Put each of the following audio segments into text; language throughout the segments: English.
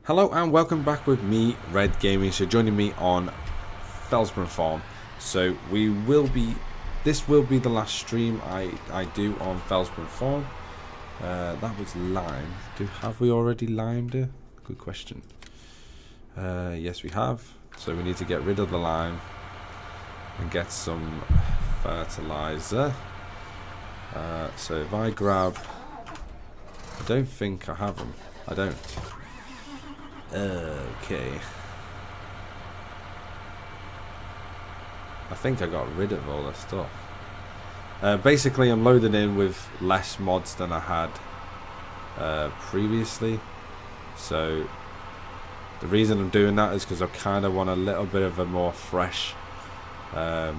Hello and welcome back with me, Red Gaming. So joining me on Felsbrunn farm. So this will be the last stream I do on Felsbrunn farm. That was lime. Have we already limed it? Good question. Yes, we have. So we need to get rid of the lime and get some fertilizer. So if I grab, I don't think I have them. I don't. Okay. I think I got rid of all this stuff. Basically, I'm loading in with less mods than I had previously. So the reason I'm doing that is because I kind of want a little bit of a more fresh, a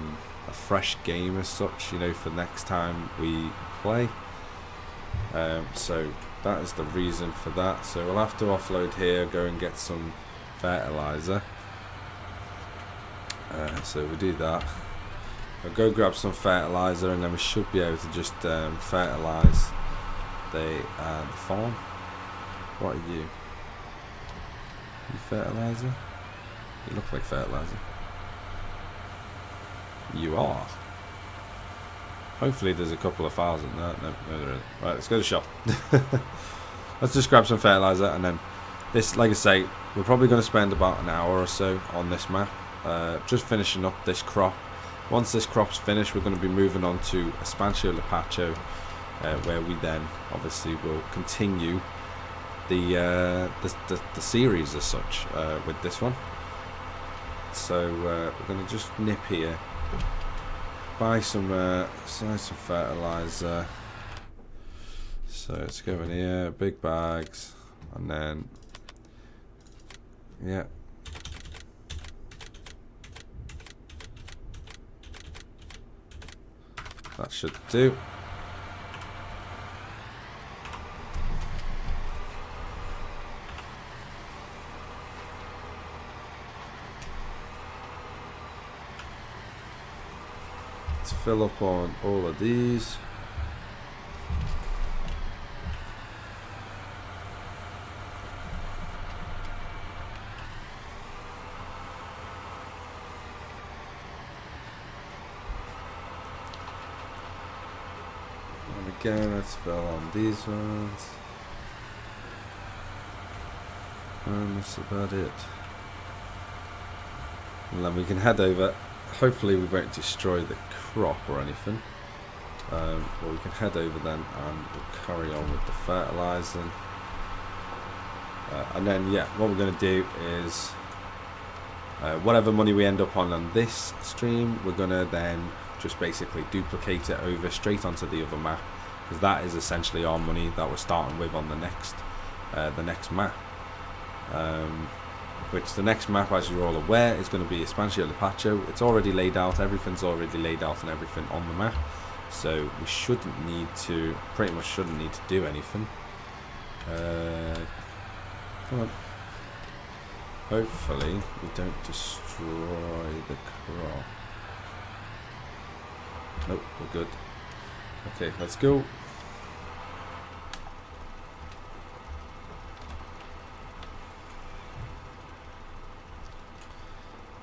fresh game as such, you know, for next time we play. So that is the reason for that. So we'll have to offload here, go and get some fertilizer. So we do that. I'll go grab some fertilizer and then we should be able to just fertilize the farm. What are you? You fertilizer? You look like fertilizer. You are. Hopefully there's a couple of thousand. No, there isn't. Right, let's go to the shop. Let's just grab some fertilizer and then this, like I say, we're probably going to spend about an hour or so on this map. Just finishing up this crop. Once this crop's finished, we're going to be moving on to Espacio Lapacho, where we then obviously will continue the series as such with this one. So we're going to just nip here. Buy some fertilizer. So let's go in here, big bags, and then yeah. That should do. Fill up on all of these. And again, let's fill on these ones. And that's about it. And then we can head over. Hopefully we won't destroy the crop or anything, but we can head over then and we'll carry on with the fertilizing, and then yeah, what we're going to do is whatever money we end up on this stream, we're going to then just basically duplicate it over straight onto the other map, because that is essentially our money that we're starting with on the next map. Which the next map, as you're all aware, is going to be Espacio Lapacho. It's already laid out, everything's already laid out and everything on the map. So we shouldn't need to, pretty much shouldn't need to do anything. Come on. Hopefully we don't destroy the crop. Nope, we're good. Okay, let's go.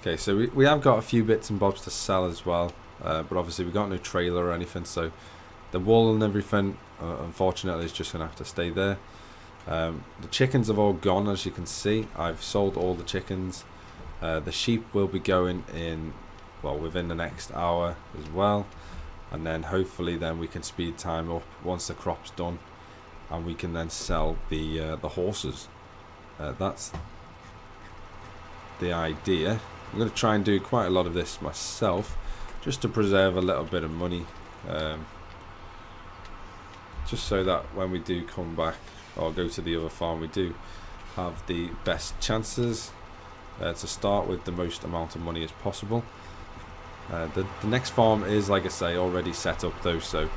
Okay, so we have got a few bits and bobs to sell as well, but obviously we got no trailer or anything, so the wool and everything, unfortunately, is just going to have to stay there. The chickens have all gone, as you can see. I've sold all the chickens. The sheep will be going in, well, within the next hour as well, and then hopefully then we can speed time up once the crop's done, and we can then sell the horses. That's the idea. I'm going to try and do quite a lot of this myself, just to preserve a little bit of money, just so that when we do come back or go to the other farm, we do have the best chances to start with the most amount of money as possible. The next farm is, like I say, already set up though, so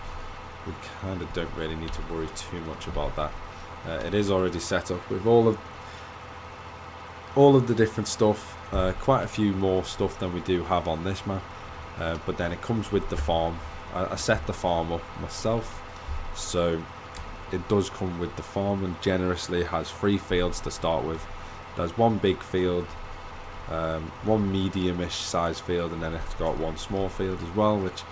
we kind of don't really need to worry too much about that. It is already set up with all of the different stuff. Quite a few more stuff than we do have on this map, but then it comes with the farm. I set the farm up myself, so it does come with the farm and generously has 3 fields to start with, There's one big field, one medium-ish size field, and then it's got one small field as well, which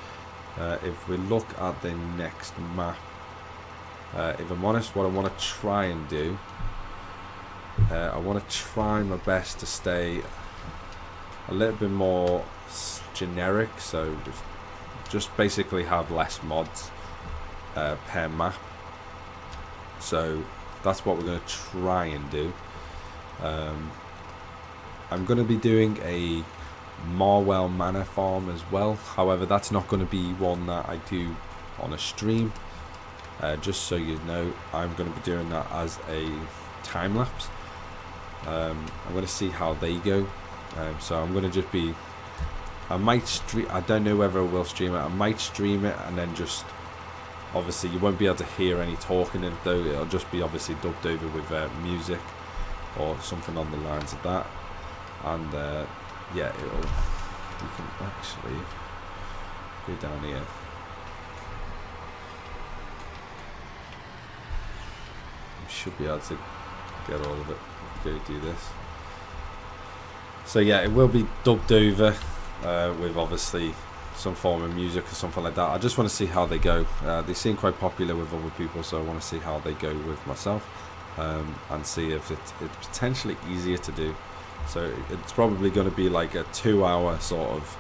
if we look at the next map, if I'm honest, what I want to try and do, I want to try my best to stay a little bit more generic, so just basically have less mods per map. So that's what we're going to try and do. I'm going to be doing a Marwell Manor farm as well. However, that's not going to be one that I do on a stream. Just so you know, I'm going to be doing that as a time lapse. I'm going to see how they go. So I'm going to just be, I might stream, I don't know whether I will stream it. I might stream it and then just, obviously you won't be able to hear any talking in it though. It'll just be obviously dubbed over with music or something on the lines of that. And yeah, you can actually go down here. You should be able to get all of it. Go do this. So yeah, it will be dubbed over with obviously some form of music or something like that. I just want to see how they go. They seem quite popular with other people, so I want to see how they go with myself, and see if it's potentially easier to do. So it's probably going to be like a 2-hour sort of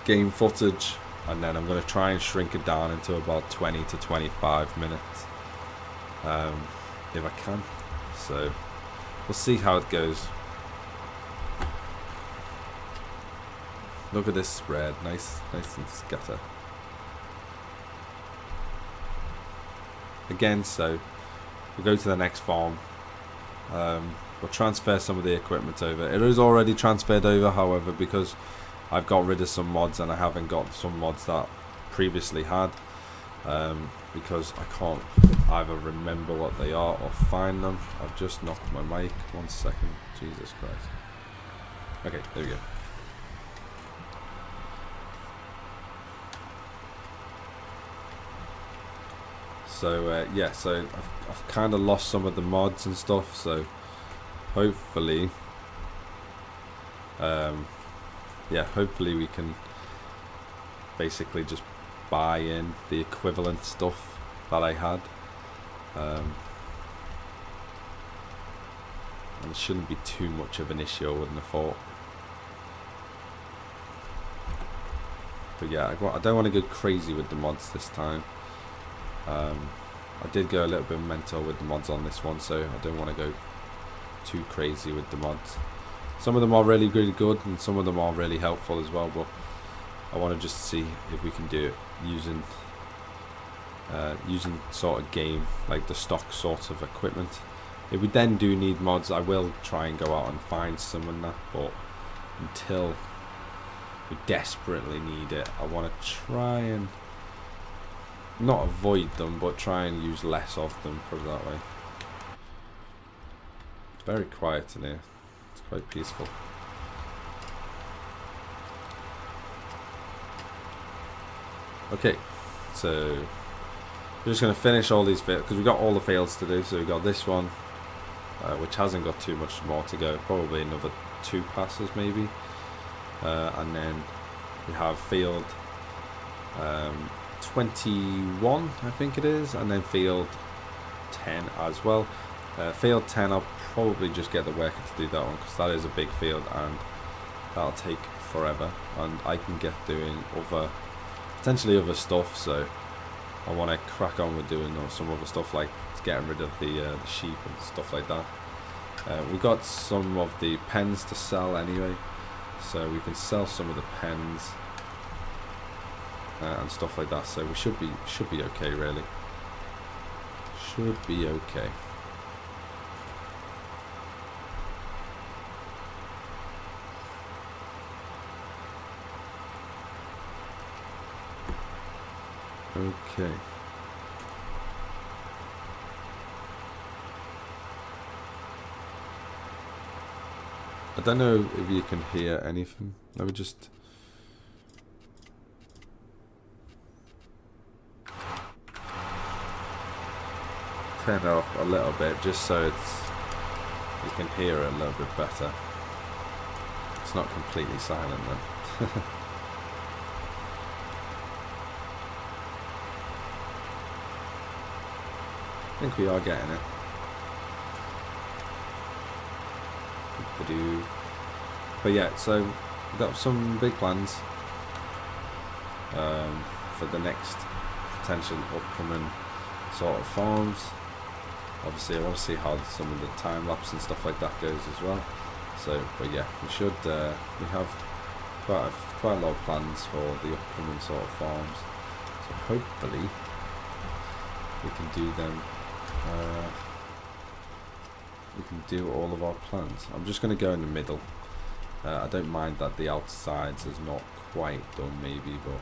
game footage, and then I'm going to try and shrink it down into about 20 to 25 minutes if I can. So we'll see how it goes. Look at this spread, nice and scatter. Again, so we'll go to the next farm. We'll transfer some of the equipment over. It is already transferred over, however, because I've got rid of some mods and I haven't got some mods that previously had, because I can't either remember what they are or find them. I've just knocked my mic. 1 second. Jesus Christ. Okay, there we go. So yeah, so I've kind of lost some of the mods and stuff, so hopefully yeah, hopefully we can basically just buy in the equivalent stuff that I had, and it shouldn't be too much of an issue, I wouldn't have thought. But yeah, I don't want to go crazy with the mods this time. I did go a little bit mental with the mods on this one, so I don't want to go too crazy with the mods. Some of them are really good and some of them are really helpful as well, but I want to just see if we can do it using sort of game, like the stock sort of equipment. If we then do need mods, I will try and go out and find some and that, but until we desperately need it, I want to try and not avoid them, but try and use less of them, put it that way. It's very quiet in here. It's quite peaceful. Okay, so we're just going to finish all these fields, because we've got all the fields to do. So we've got this one, which hasn't got too much more to go, probably another 2 passes maybe. And then we have field 21, I think it is, and then field 10 as well. Field 10, I'll probably just get the worker to do that one, because that is a big field and that'll take forever, and I can get doing potentially other stuff, so I want to crack on with doing some other stuff, like getting rid of the sheep and stuff like that. We got some of the pens to sell anyway, so we can sell some of the pens and stuff like that, so we should be okay, really. Should be okay. Okay. I don't know if you can hear anything. Let me just... turn it up a little bit, just so you can hear it a little bit better. It's not completely silent then. I think we are getting it. But yeah, so we've got some big plans for the next potential upcoming sort of farms. Obviously I want to see how some of the time lapse and stuff like that goes as well. So, but yeah, we should we have quite a lot of plans for the upcoming sort of farms. So hopefully we can do them. We can do all of our plans. I'm just going to go in the middle. I don't mind that the outsides is not quite done maybe, but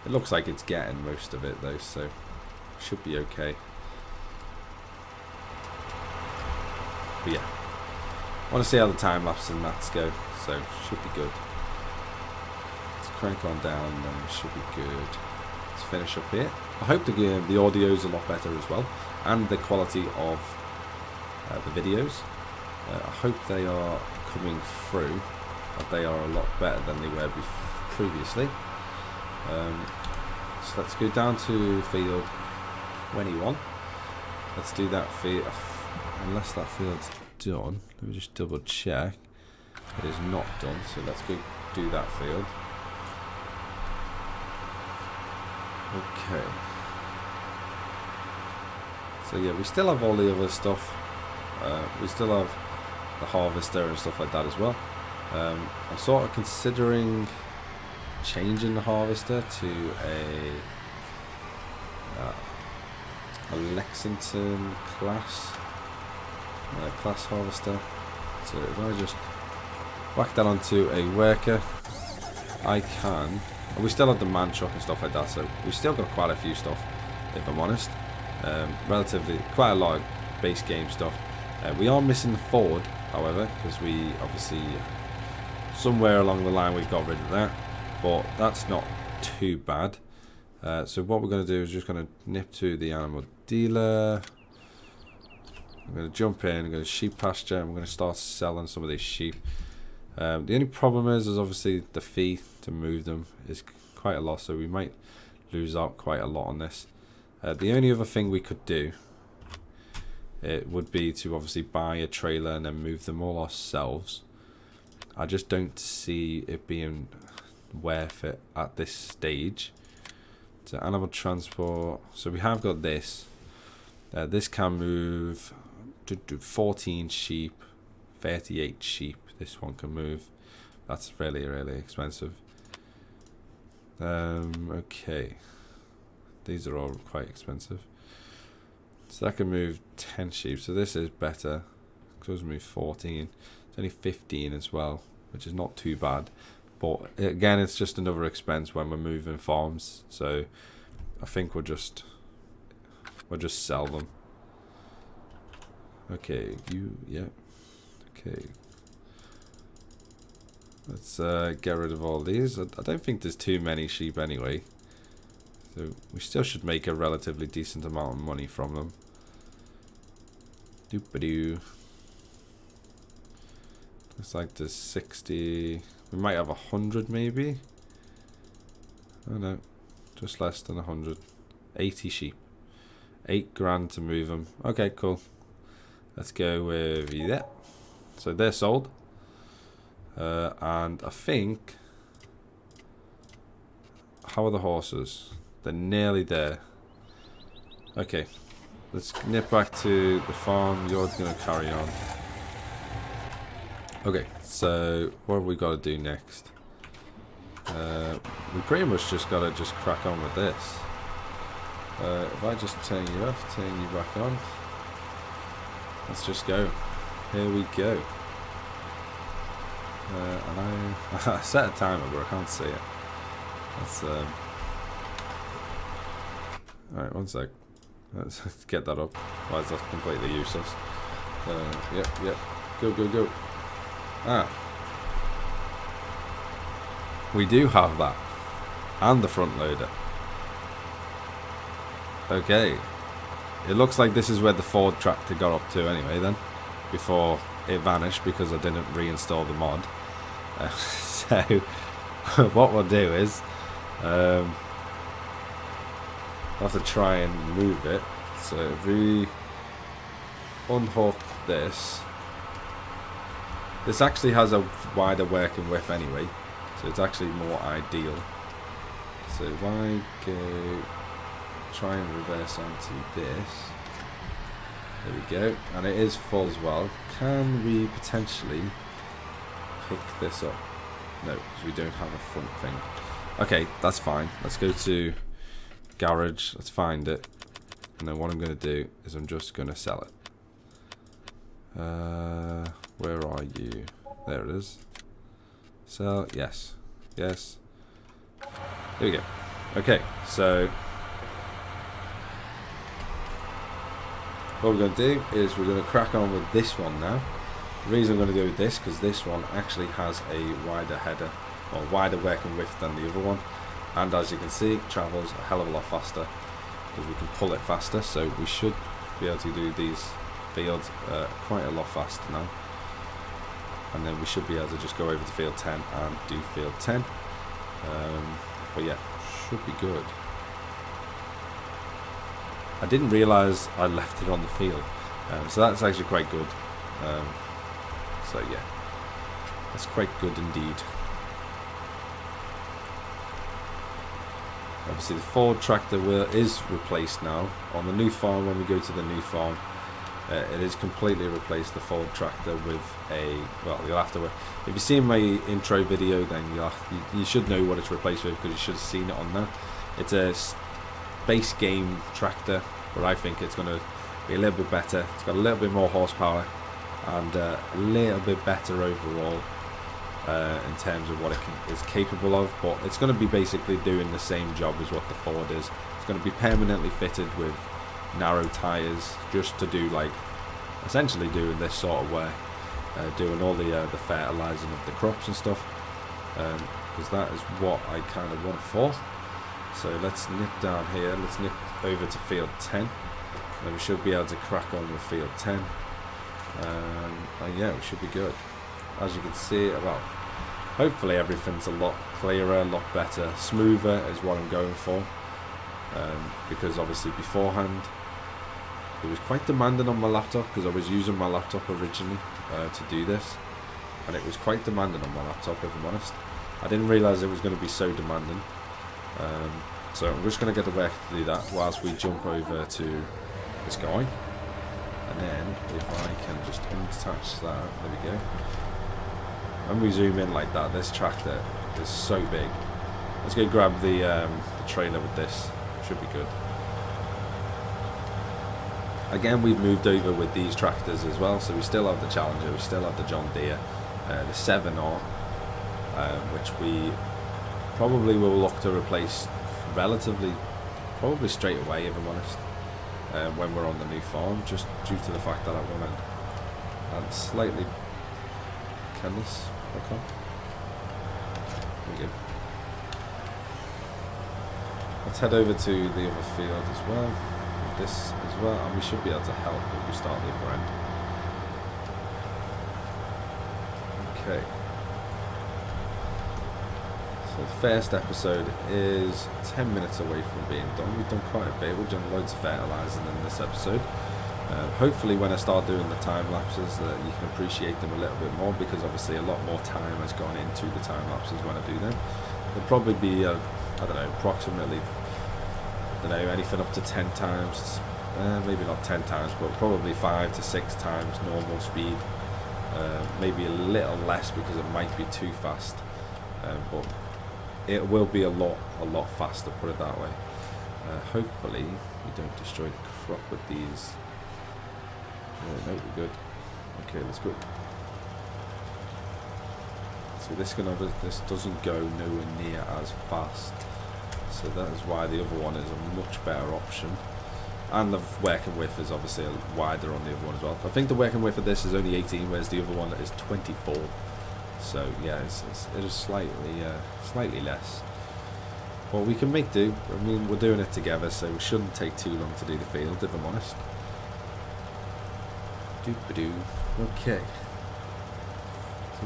it looks like it's getting most of it though, so should be okay. But yeah, I want to see how the time lapse and that's go, so should be good. Let's crank on down and then we should be good. Let's finish up here. I hope the audio is a lot better as well, and the quality of the videos. I hope they are coming through, that they are a lot better than they were previously. So let's go down to field 21. Let's do that field, unless that field's done. Let me just double check. It is not done, so let's go do that field. Okay. So yeah, we still have all the other stuff. We still have the harvester and stuff like that as well. I'm sort of considering changing the harvester to a Lexington class harvester. So if I just whack that onto a worker, I can. And we still have the man truck and stuff like that, so we still got quite a few stuff, if I'm honest. Relatively quite a lot of base game stuff. We are missing the Ford, however, because we obviously somewhere along the line we've got rid of that, but that's not too bad. So what we're going to do is just going to nip to the animal dealer. I'm going to jump in, I'm going to sheep pasture, and we're going to start selling some of these sheep. The only problem is obviously the fee to move them is quite a lot, so we might lose out quite a lot on this. The only other thing we could do, it would be to obviously buy a trailer and then move them all ourselves. I just don't see it being worth it at this stage. So animal transport, so we have got this. This can move 14 sheep, 38 sheep. This one can move. That's really, really expensive. Okay. These are all quite expensive. So that can move 10 sheep. So this is better. Close move 14. It's only 15 as well, which is not too bad. But again, it's just another expense when we're moving farms. So I think we'll just sell them. Okay, yeah. Okay. Let's get rid of all these. I don't think there's too many sheep anyway. So we still should make a relatively decent amount of money from them. Doop-a-doo. Looks like there's 60. We might have 100 maybe. Oh no, just less than 100. 80 sheep. 8 grand to move them. Okay, cool. Let's go with that. So they're sold. And I think, how are the horses? They're nearly there. Okay, let's nip back to the farm. You're going to carry on. Okay, so what have we got to do next? We pretty much just got to crack on with this. If I just turn you off, turn you back on. Let's just go. Here we go. And I set a timer, but I can't see it. Let's alright, one sec. Let's get that up. Otherwise that's completely useless. Yep. Go. Ah. We do have that. And the front loader. Okay. It looks like this is where the Ford tractor got up to anyway then. Before it vanished because I didn't reinstall the mod. So what we'll do is I'll have to try and move it. So if we unhook this actually has a wider working width anyway, so it's actually more ideal. So if I go try and reverse onto this, there we go, and it is full as well. Can we potentially pick this up? No, because we don't have a front thing. Okay, that's fine. Let's go to garage, let's find it, and then what I'm going to do is I'm just going to sell it. Where are you? There it is. Sell, yes. Yes. There we go. Okay, so what we're going to do is we're going to crack on with this one now. The reason I'm going to go with this, because this one actually has a wider header, or wider working width than the other one, and as you can see, it travels a hell of a lot faster because we can pull it faster, so we should be able to do these fields quite a lot faster now, and then we should be able to just go over to field 10 and do field 10. But yeah, should be good. I didn't realise I left it on the field, so that's actually quite good. So yeah, that's quite good indeed. Obviously the Ford tractor is replaced now. On the new farm, when we go to the new farm, it is completely replaced the Ford tractor with a, well, you'll have to, if you've seen my intro video, then you should know what it's replaced with, because you should have seen it on there. It's a base game tractor, but I think it's going to be a little bit better. It's got a little bit more horsepower and a little bit better overall in terms of what it is capable of, but it's going to be basically doing the same job as what the Ford is. It's going to be permanently fitted with narrow tyres, just to do, like, essentially doing this sort of work, doing all the fertilising of the crops and stuff, because that is what I kind of want it for. So let's nip down here, let's nip over to field 10, and we should be able to crack on with field 10, and yeah, we should be good. As you can see, well, hopefully everything's a lot clearer, a lot better, smoother is what I'm going for, because obviously beforehand it was quite demanding on my laptop, because I was using my laptop originally to do this, and it was quite demanding on my laptop, if I'm honest. I didn't realise it was going to be so demanding, so I'm just going to get to work to do that whilst we jump over to this guy, and then if I can just unattach that, there we go. When we zoom in like that, this tractor is so big. Let's go grab the trailer with this, should be good. Again, we've moved over with these tractors as well, so we still have the Challenger, we still have the John Deere, the 7R, which we probably will look to replace relatively, probably straight away, if I'm honest, when we're on the new farm, just due to the fact that I want to add slightly. Can this work on? There we go. Let's head over to the other field as well, this as well, and we should be able to help if we start the other end. Okay. So the first episode is 10 minutes away from being done. We've done quite a bit, we've done loads of fertilising in this episode. Hopefully when I start doing the time lapses you can appreciate them a little bit more, because obviously a lot more time has gone into the time lapses when I do them. There'll probably be, I don't know, approximately, I don't know, anything up to 10 times, maybe not 10 times, but probably 5 to 6 times normal speed. Maybe a little less because it might be too fast, but it will be a lot faster, put it that way. Hopefully we don't destroy the crop with these. No, we're good. Okay, let's go. So this doesn't go nowhere near as fast, so that is why the other one is a much better option, and the working width is obviously wider on the other one as well. I think the working width of this is only 18, whereas the other one is 24. So yeah, it is slightly less. Well, we can make do. I mean, we're doing it together, so it shouldn't take too long to do the field, if I'm honest. Doop-a-doo. Okay,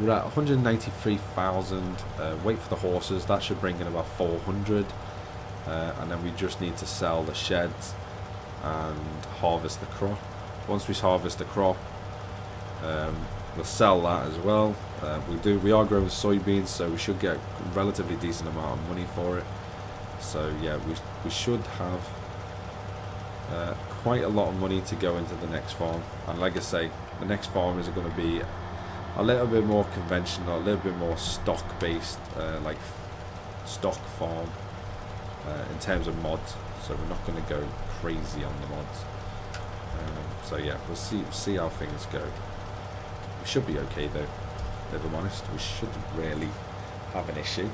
we're at 193,000. Wait for the horses, that should bring in about 400. And then we just need to sell the sheds and harvest the crop. Once we harvest the crop, we'll sell that as well. We are growing soybeans, so we should get a relatively decent amount of money for it. So yeah, we should have quite a lot of money to go into the next farm. And like I say, the next farm is going to be a little bit more conventional, a little bit more stock based, like stock farm in terms of mods. So we're not going to go crazy on the mods. So yeah, we'll see how things go. We should be okay though, if I'm honest. We shouldn't really have an issue.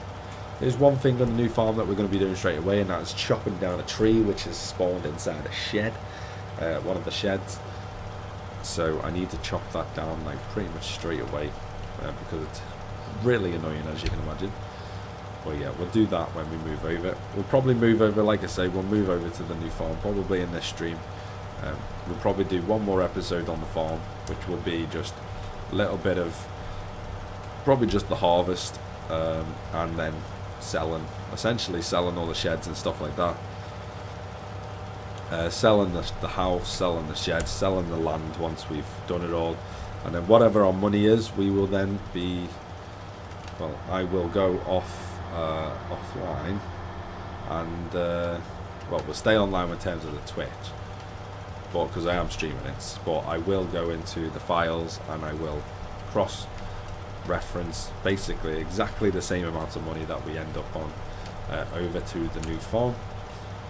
There's one thing on the new farm that we're going to be doing straight away, and that is chopping down a tree which is spawned inside a shed, one of the sheds. So I need to chop that down like pretty much straight away, because it's really annoying, as you can imagine. But yeah, we'll do that when we move over. We'll probably move over, like I say, we'll move over to the new farm probably in this stream. We'll probably do one more episode on the farm, which will be just a little bit of probably just the harvest, and then essentially selling all the sheds and stuff like that. Selling the house, selling the sheds, selling the land once we've done it all, and then whatever our money is, we will then be, well, I will go offline, and well, we'll stay online in terms of the Twitch, but because I am streaming it, but I will go into the files and I will cross reference basically exactly the same amount of money that we end up on over to the new farm.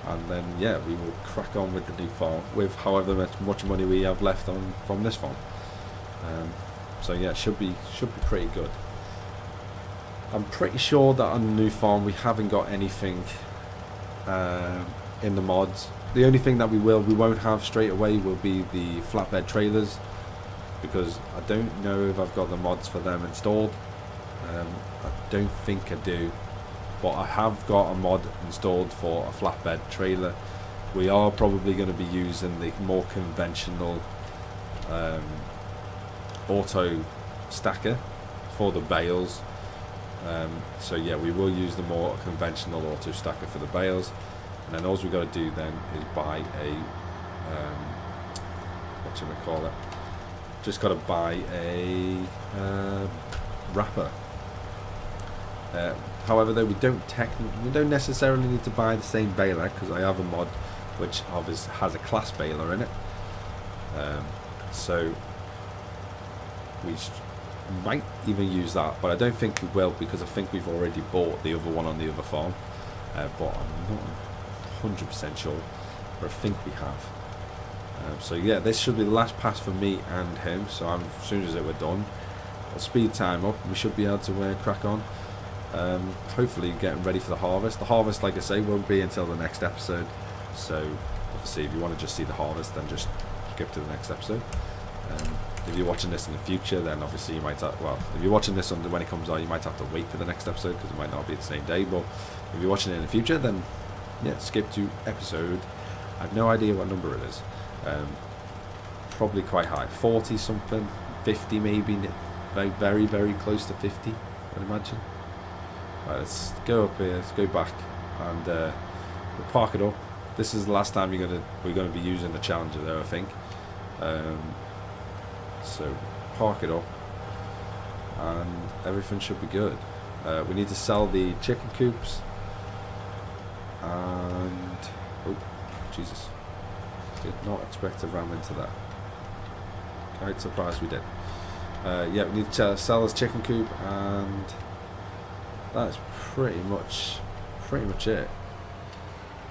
And then yeah, we will crack on with the new farm with however much money we have left on from this farm. So yeah, should be pretty good. I'm pretty sure that on the new farm we haven't got anything in the mods. The only thing that we won't have straight away will be the flatbed trailers, because I don't know if I've got the mods for them installed. I don't think I do. But I have got a mod installed for a flatbed trailer. We are probably going to be using the more conventional auto stacker for the bales. So yeah, we will use the more conventional auto stacker for the bales. And then all we got to do then is buy a, whatchamacallit, just got to buy a wrapper. However, though, we don't necessarily need to buy the same baler, because I have a mod which obviously has a class baler in it. So we might even use that, but I don't think we will, because I think we've already bought the other one on the other farm. But I'm not 100% sure, but I think we have. So yeah, this should be the last pass for me and him. So as soon as we're done, I'll speed time up. We should be able to crack on. Hopefully getting ready for the harvest. The harvest, like I say, won't be until the next episode. So obviously, if you want to just see the harvest, then just skip to the next episode. If you're watching this in the future, then obviously you might have, well, if you're watching this when it comes out, you might have to wait for the next episode, because it might not be the same day. But if you're watching it in the future, then yeah, skip to episode, I have no idea what number it is. Probably quite high, 40 something, 50 maybe, very very close to 50, I'd imagine. Right, let's go up here, let's go back, and we'll park it up. This is the last time we're gonna be using the Challenger there, I think. So park it up, and everything should be good. We need to sell the chicken coops, and oh Jesus, did not expect to ram into that. Quite surprised we did. Yeah, we need to sell this chicken coop, and that's pretty much it.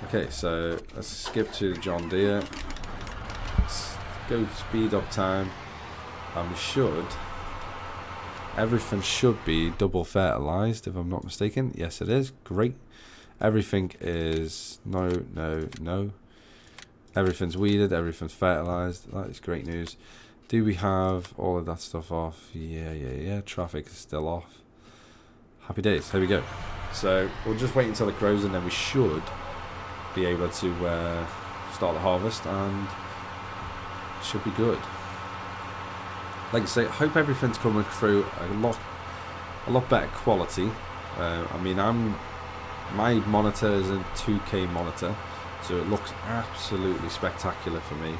Okay, so let's skip to John Deere. Let's go speed up time, and everything should be double fertilized, if I'm not mistaken. Yes, it is. Great. Everything is no. Everything's weeded, everything's fertilized. That is great news. Do we have all of that stuff off? Yeah. Traffic is still off. Happy days. Here we go. So we'll just wait until it grows, and then we should be able to start the harvest, and it should be good. Like I say, I hope everything's coming through a lot a lot better quality. I mean, my monitor is a 2K monitor, so it looks absolutely spectacular for me.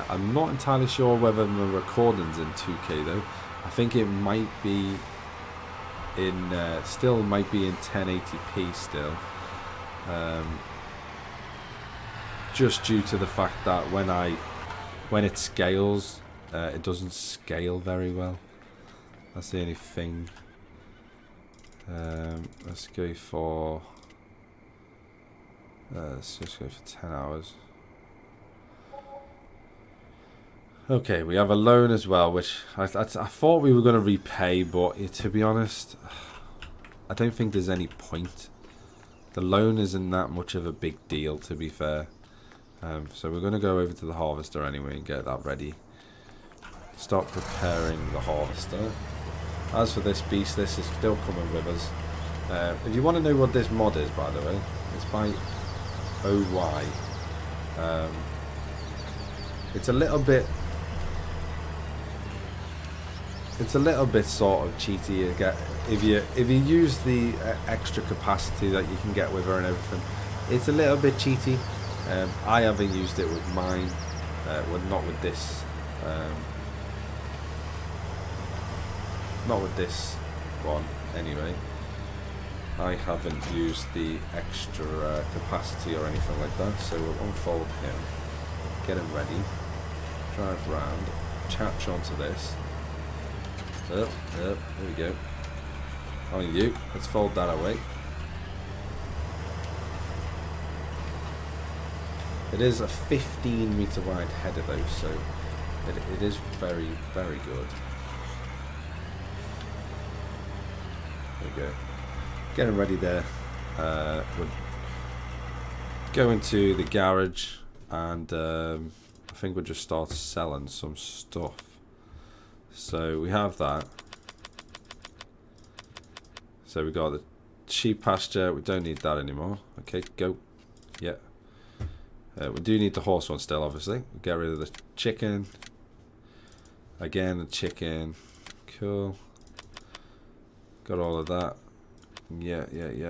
I'm not entirely sure whether my recording's in 2K though. I think it might be in still might be in 1080p still, just due to the fact that when it scales, it doesn't scale very well. That's the only thing. Let's go for let's just go for 10 hours. Okay, we have a loan as well, which I thought we were going to repay, but to be honest, I don't think there's any point. The loan isn't that much of a big deal, to be fair. So we're going to go over to the harvester anyway and get that ready. Start preparing the harvester. As for this beast, this is still coming with us. If you want to know what this mod is, by the way, it's by OY. It's a little bit sort of cheaty. If you use the extra capacity that you can get with her and everything, it's a little bit cheaty. I haven't used it with mine, well, not with this. Not with this one, anyway. I haven't used the extra capacity or anything like that, so we'll unfold him, get him ready, drive round, attach onto this. There we go. On you, let's fold that away. It is a 15-meter wide header though, so it is very, very good. There we go. Getting ready there. We're going to the garage, and I think we'll just start selling some stuff. So we have that. So we got the sheep pasture. We don't need that anymore. Okay, go. Yeah. We do need the horse one still, obviously. We'll get rid of the chicken. Again, the chicken. Cool. Got all of that. Yeah.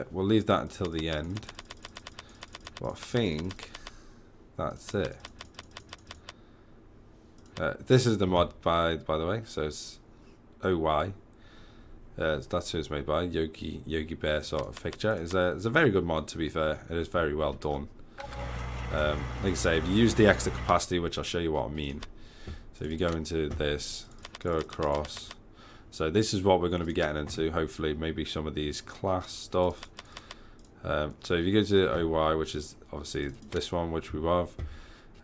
We'll leave that until the end. But I think that's it. This is the mod by the way, so it's OY. That's who it's made by. Yogi Bear sort of picture. It's a very good mod, to be fair. It is very well done. Like I say, if you use the extra capacity, which I'll show you what I mean. So if you go into this, go across. So this is what we're going to be getting into, hopefully, maybe some of these class stuff. So if you go to OY, which is obviously this one, which we have,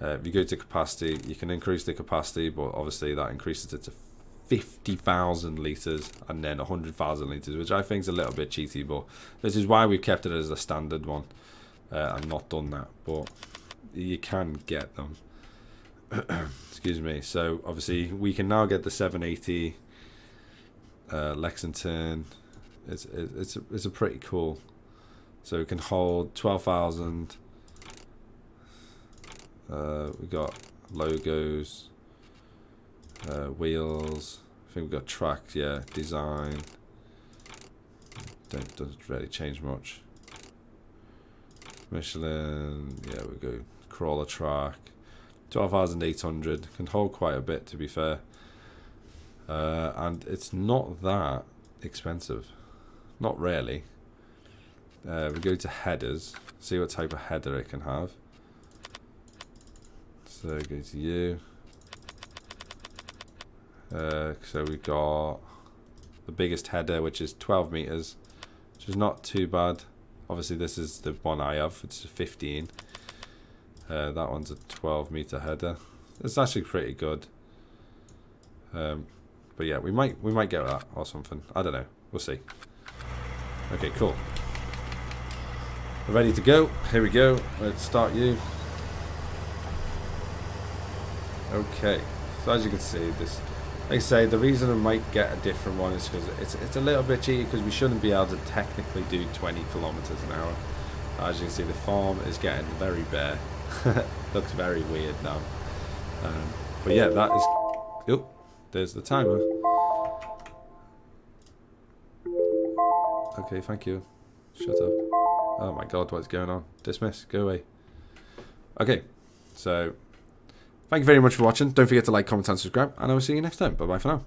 if you go to capacity, you can increase the capacity, but obviously that increases it to 50,000 litres and then 100,000 litres, which I think is a little bit cheaty, but this is why we've kept it as a standard one and not done that, but you can get them. Excuse me. So obviously we can now get the 780 Lexington. It's a pretty cool. So we can hold 12,000. We got logos, wheels. I think we got tracks. Yeah, design. Doesn't really change much. Michelin. Yeah, we go crawler track. 12,800. Can hold quite a bit, to be fair. And it's not that expensive. Not really. We go to headers. See what type of header it can have. So go to you. So we got the biggest header, which is 12 meters, which is not too bad. Obviously this is the one I have, it's a 15. That one's a 12-meter header. It's actually pretty good. But yeah, we might get that or something. I don't know. We'll see. Okay, cool. We're ready to go. Here we go. Let's start you. Okay. So as you can see, this, like I say, the reason I might get a different one is because it's a little bit cheaty, because we shouldn't be able to technically do 20 kilometers an hour. As you can see, the farm is getting very bare. Looks very weird now. But yeah, that is. Oh, there's the timer. Okay, thank you. Shut up. Oh my god, what's going on? Dismiss. Go away. Okay, so thank you very much for watching. Don't forget to like, comment, and subscribe, and I will see you next time. Bye bye for now.